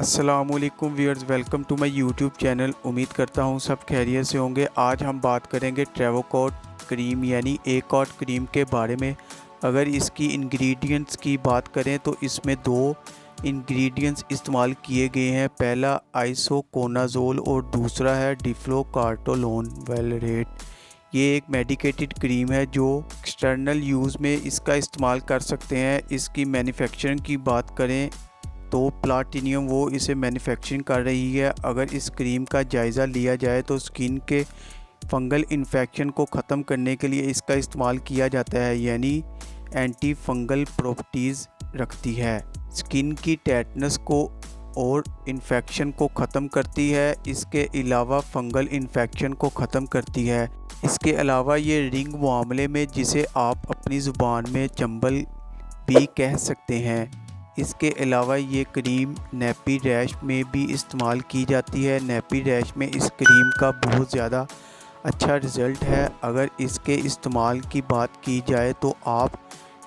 अस्सलामुअलैकुम viewers, welcome to my YouTube channel. उम्मीद करता हूँ सब खैरियत से होंगे। आज हम बात करेंगे ट्रेवोकोट क्रीम यानी एकोट क्रीम के बारे में। अगर इसकी इंग्रेडिएंट्स की बात करें तो इसमें दो इंग्रेडिएंट्स इस्तेमाल किए गए हैं। पहला आइसोकोनाजोल और दूसरा है डिफ्लोकार्टोलोन वेलरेट। ये एक मेडिकेटेड क्रीम है जो एक्सटर्नल यूज़ में इसका इस्तेमाल कर सकते हैं। इसकी मैन्युफैक्चरिंग की बात करें तो प्लाटिनियम वो इसे मैन्युफैक्चरिंग कर रही है। अगर इस क्रीम का जायज़ा लिया जाए तो स्किन के फंगल इन्फेक्शन को ख़त्म करने के लिए इसका इस्तेमाल किया जाता है, यानी एंटी फंगल प्रॉपर्टीज़ रखती है। स्किन की टेटनस को और इन्फेक्शन को ख़त्म करती है। इसके अलावा फंगल इन्फेक्शन को ख़त्म करती है। इसके अलावा ये रिंग मामले में, जिसे आप अपनी ज़ुबान में चंबल भी कह सकते हैं। इसके अलावा ये क्रीम नेपी रैश में भी इस्तेमाल की जाती है। नेपी रैश में इस क्रीम का बहुत ज़्यादा अच्छा रिज़ल्ट है। अगर इसके इस्तेमाल की बात की जाए तो आप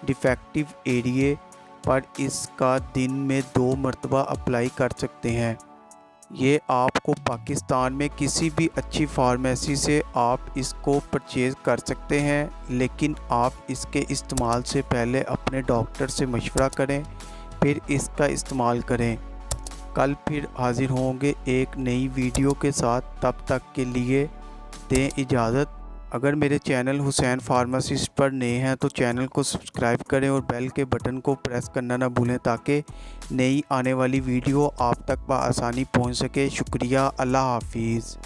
डिफेक्टिव एरिए पर इसका दिन में 2 मरतबा अप्लाई कर सकते हैं। ये आपको पाकिस्तान में किसी भी अच्छी फार्मेसी से आप इसको परचेज़ कर सकते हैं, लेकिन आप इसके इस्तेमाल से पहले अपने डॉक्टर से मशवरा करें, फिर इसका इस्तेमाल करें। कल फिर हाजिर होंगे एक नई वीडियो के साथ। तब तक के लिए दें इजाज़त। अगर मेरे चैनल हुसैन फार्मासिस्ट पर नए हैं तो चैनल को सब्सक्राइब करें और बेल के बटन को प्रेस करना ना भूलें, ताकि नई आने वाली वीडियो आप तक बआसानी पहुंच सके। शुक्रिया। अल्लाह हाफिज़।